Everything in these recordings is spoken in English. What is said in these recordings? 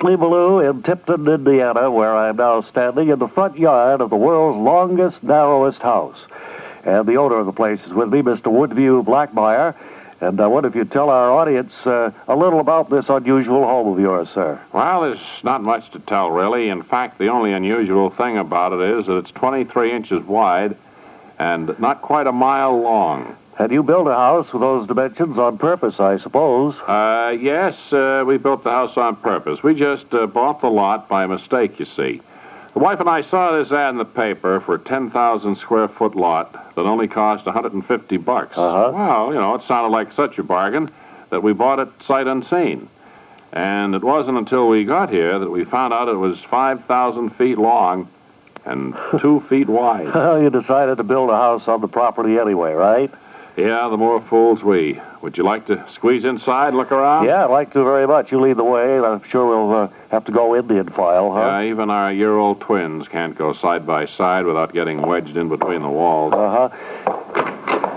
Wally Ballou in Tipton, Indiana, where I am now standing in the front yard of the world's longest, narrowest house. And the owner of the place is with me, Mr. Woodview Blackmeyer. And I wonder if you'd tell our audience a little about this unusual home of yours, sir. Well, there's not much to tell, really. In fact, the only unusual thing about it is that it's 23 inches wide and not quite a mile long. Had you built a house with those dimensions on purpose, I suppose? Yes, we built the house on purpose. We just bought the lot by mistake, you see. The wife and I saw this ad in the paper for a 10,000 square foot lot that only cost $150. Well, it sounded like such a bargain that we bought it sight unseen. And it wasn't until we got here that we found out it was 5,000 feet long and 2 feet wide. Well, you decided to build a house on the property anyway, right? Yeah, the more fools we. Would you like to squeeze inside and look around? Yeah, I'd like to very much. You lead the way. I'm sure we'll have to go Indian file, huh? Yeah, even our year-old twins can't go side by side without getting wedged in between the walls.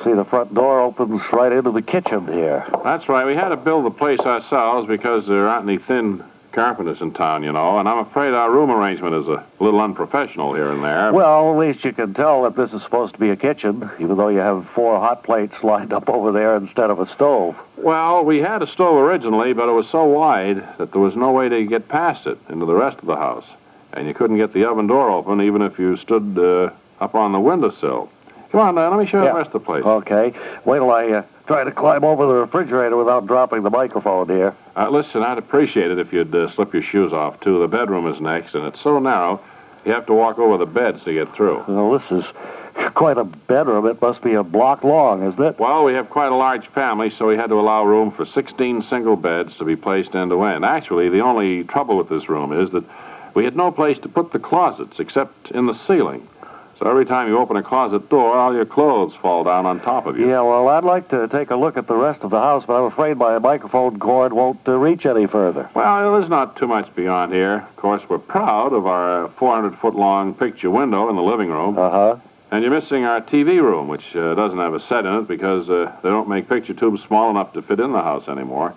See, the front door opens right into the kitchen here. That's right. We had to build the place ourselves because there aren't any thin carpenters in town, and I'm afraid our room arrangement is a little unprofessional here and there. Well, at least you can tell that this is supposed to be a kitchen, even though you have 4 hot plates lined up over there instead of a stove. Well, we had a stove originally, but it was so wide that there was no way to get past it into the rest of the house. And you couldn't get the oven door open even if you stood up on the windowsill. Come on, let me show you the rest of the place. Okay. Wait till I try to climb over the refrigerator without dropping the microphone here. Listen, I'd appreciate it if you'd slip your shoes off, too. The bedroom is next, and it's so narrow, you have to walk over the bed to get through. Well, this is quite a bedroom. It must be a block long, isn't it? Well, we have quite a large family, so we had to allow room for 16 single beds to be placed end to end. Actually, the only trouble with this room is that we had no place to put the closets except in the ceiling. So every time you open a closet door, all your clothes fall down on top of you. Yeah, well, I'd like to take a look at the rest of the house, but I'm afraid my microphone cord won't reach any further. Well, there's not too much beyond here. Of course, we're proud of our 400-foot-long picture window in the living room. And you're missing our TV room, which doesn't have a set in it because they don't make picture tubes small enough to fit in the house anymore.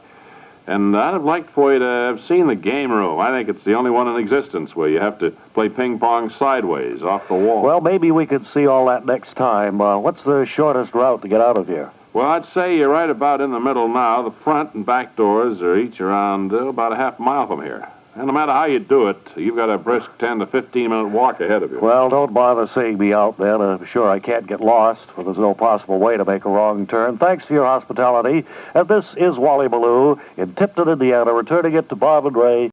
And I'd have liked for you to have seen the game room. I think it's the only one in existence where you have to play ping pong sideways off the wall. Well, maybe we could see all that next time. What's the shortest route to get out of here? Well, I'd say you're right about in the middle now. The front and back doors are each around about a half mile from here. And no matter how you do it, you've got a brisk 10 to 15-minute walk ahead of you. Well, don't bother seeing me out then. I'm sure I can't get lost, for there's no possible way to make a wrong turn. Thanks for your hospitality. And this is Wally Ballou in Tipton, Indiana, returning it to Bob and Ray.